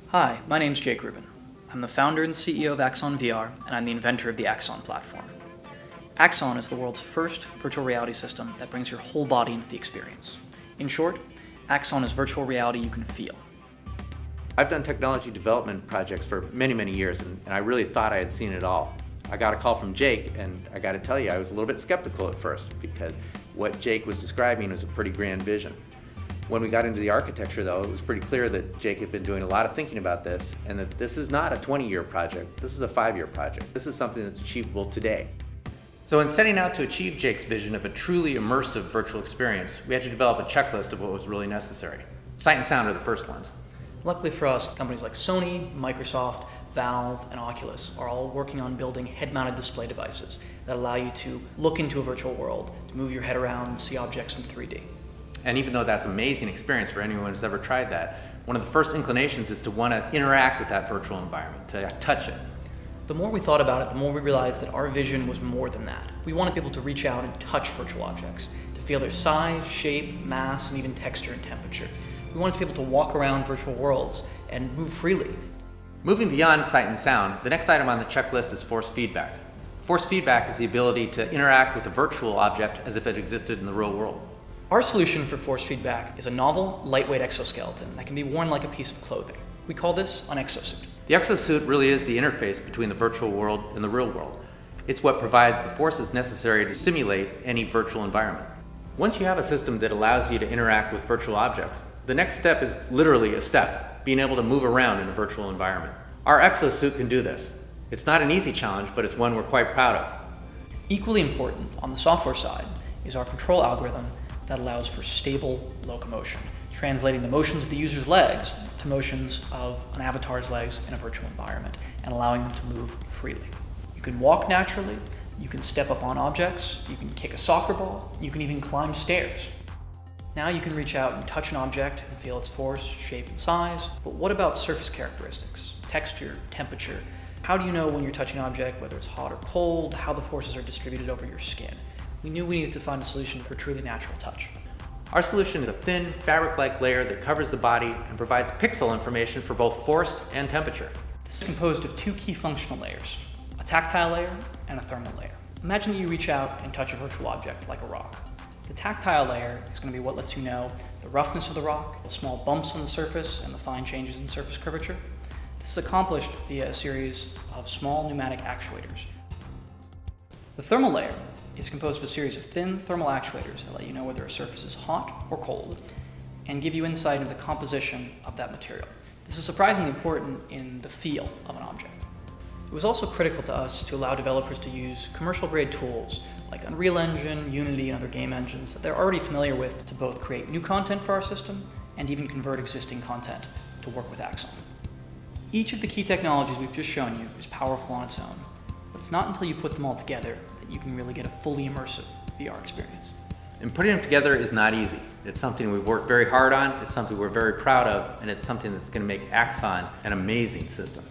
Hi, my name's Jake Rubin. I'm the founder and CEO of Axon VR, and I'm the inventor of the Axon platform. Axon is the world's first virtual reality system that brings your whole body into the experience. In short, Axon is virtual reality you can feel. I've done technology development projects for many years, and I really thought I had seen it all. I got a call from Jake, and I got to tell you, I was a little bit skeptical at first because what Jake was describing was a pretty grand vision. When we got into the architecture, though, it was pretty clear that Jake had been doing a lot of thinking about this, and that this is not a 20-year project, this is a 5-year project. This is something that's achievable today. So in setting out to achieve Jake's vision of a truly immersive virtual experience, we had to develop a checklist of what was really necessary. Sight and sound are the first ones. Luckily for us, companies like Sony, Microsoft, Valve, and Oculus are all working on building head-mounted display devices that allow you to look into a virtual world, to move your head around and see objects in 3D. And even though that's an amazing experience for anyone who's ever tried that, one of the first inclinations is to want to interact with that virtual environment, to touch it. The more we thought about it, the more we realized that our vision was more than that. We wanted people to reach out and touch virtual objects, to feel their size, shape, mass, and even texture and temperature. We wanted people to walk around virtual worlds and move freely. Moving beyond sight and sound, the next item on the checklist is force feedback. Force feedback is the ability to interact with a virtual object as if it existed in the real world. Our solution for force feedback is a novel, lightweight exoskeleton that can be worn like a piece of clothing. We call this an exosuit. The exosuit really is the interface between the virtual world and the real world. It's what provides the forces necessary to simulate any virtual environment. Once you have a system that allows you to interact with virtual objects, the next step is literally a step, being able to move around in a virtual environment. Our exosuit can do this. It's not an easy challenge, but it's one we're quite proud of. Equally important on the software side is our control algorithm that allows for stable locomotion, translating the motions of the user's legs to motions of an avatar's legs in a virtual environment and allowing them to move freely. You can walk naturally, you can step up on objects, you can kick a soccer ball, you can even climb stairs. Now you can reach out and touch an object and feel its force, shape, and size. But what about surface characteristics, texture, temperature? How do you know when you're touching an object, whether it's hot or cold, how the forces are distributed over your skin? We knew we needed to find a solution for truly natural touch. Our solution is a thin, fabric-like layer that covers the body and provides pixel information for both force and temperature. This is composed of two key functional layers, a tactile layer and a thermal layer. Imagine that you reach out and touch a virtual object like a rock. The tactile layer is going to be what lets you know the roughness of the rock, the small bumps on the surface, and the fine changes in surface curvature. This is accomplished via a series of small pneumatic actuators. The thermal layer is composed of a series of thin thermal actuators that let you know whether a surface is hot or cold and give you insight into the composition of that material. This is surprisingly important in the feel of an object. It was also critical to us to allow developers to use commercial-grade tools like Unreal Engine, Unity, and other game engines that they're already familiar with to both create new content for our system and even convert existing content to work with Axon. Each of the key technologies we've just shown you is powerful on its own, but it's not until you put them all together that you can really get a fully immersive VR experience. And putting them together is not easy. It's something we've worked very hard on, it's something we're very proud of, and it's something that's going to make Axon an amazing system.